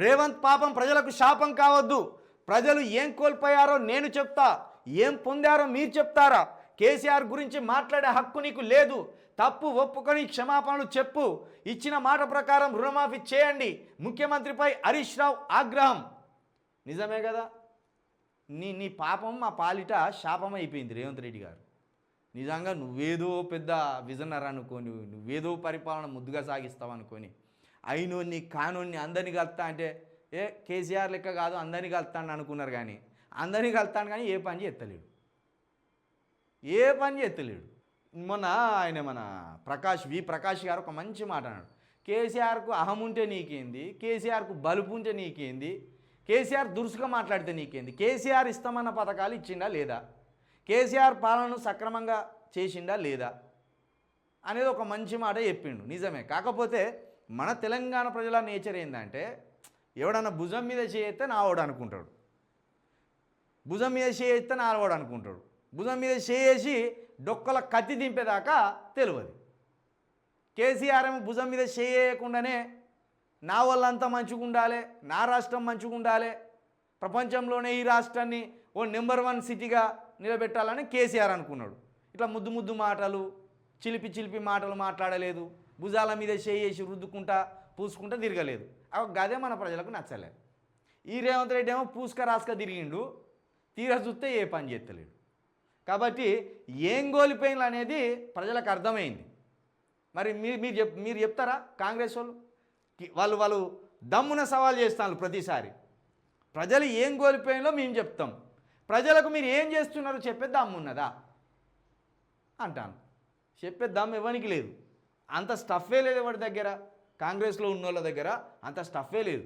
రేవంత్ పాపం ప్రజలకు శాపం కావద్దు. ప్రజలు ఏం కోల్పోయారో నేను చెప్తా, ఏం పొందారో మీరు చెప్తారా? కేసీఆర్ గురించి మాట్లాడే హక్కు నీకు లేదు. తప్పు ఒప్పుకొని క్షమాపణలు చెప్పు. ఇచ్చిన మాట ప్రకారం రుణమాఫీ చేయండి. ముఖ్యమంత్రిపై హరీష్ రావు ఆగ్రహం. నిజమే కదా? నీ పాపం మా పాలిట శాపం అయిపోయింది రేవంత్ రెడ్డి గారు. నిజంగా నువ్వేదో పెద్ద విజనర్ అనుకొని, నువ్వేదో పరిపాలన ముద్దుగా సాగిస్తావు అనుకొని, అయినోన్ని కానోన్ని అందరినీ కలుతా అంటే కేసీఆర్ లెక్క కాదు అందరినీ కలుతాను అనుకున్నారు. కానీ అందరినీ కలుతాను కానీ ఏ పని చేస్తలేడు. మొన్న ఆయన మన ప్రకాష్ గారు ఒక మంచి మాట అన్నాడు. కేసీఆర్కు అహం ఉంటే నీకేంది, కేసీఆర్కు బలుపు ఉంటే నీకేంది, కేసీఆర్ దురుసుగా మాట్లాడితే నీకేంది, కేసీఆర్ ఇస్తామన్న పథకాలు ఇచ్చిండా లేదా, కేసీఆర్ పాలనను సక్రమంగా చేసిండా లేదా అనేది ఒక మంచి మాట చెప్పిండు. నిజమే. కాకపోతే మన తెలంగాణ ప్రజల నేచర్ ఏంటంటే ఎవడన్నా భుజం మీద చేయిస్తే నావాడు అనుకుంటాడు, భుజం మీద చేయిస్తే నావాడు అనుకుంటాడు, భుజం మీద చేసి డొక్కల కత్తి దింపేదాకా తెలియదు. కేసీఆర్ ఏమో భుజం మీద చేయకుండానే నా వాళ్ళంతా మంచిగా ఉండాలి, నా రాష్ట్రం మంచిగా ఉండాలి, ప్రపంచంలోనే ఈ రాష్ట్రాన్ని ఓ నెంబర్ 1 సిటీగా నిలబెట్టాలని కేసీఆర్ అనుకున్నాడు. ఇట్లా ముద్దు మాటలు, చిలిపి మాటలు మాట్లాడలేదు, భుజాల మీద చేసి రుద్దుకుంటా పూసుకుంటా తిరగలేదు. గదే మన ప్రజలకు నచ్చలేదు. ఈ రేవంత్ రెడ్డి ఏమో పూసుక రాసుక తిరిగిండు, తీరా చూస్తే ఏ పని చేస్తలేడు. కాబట్టి ఏం గోలిపోయినలు అనేది ప్రజలకు అర్థమైంది. మరి మీరు చెప్తారా? కాంగ్రెస్ వాళ్ళు దమ్మున సవాల్ చేస్తాను ప్రతిసారి. ప్రజలు ఏం కోల్పోయినో మేము చెప్తాం, ప్రజలకు మీరు ఏం చేస్తున్నారో చెప్పే దమ్ము ఉన్నదా అంటాను. చెప్పే దమ్ము ఎవరికి లేదు. అంత స్టఫే లేదు ఎవరి దగ్గర, కాంగ్రెస్లో ఉన్న వాళ్ళ దగ్గర అంత స్టఫే లేదు.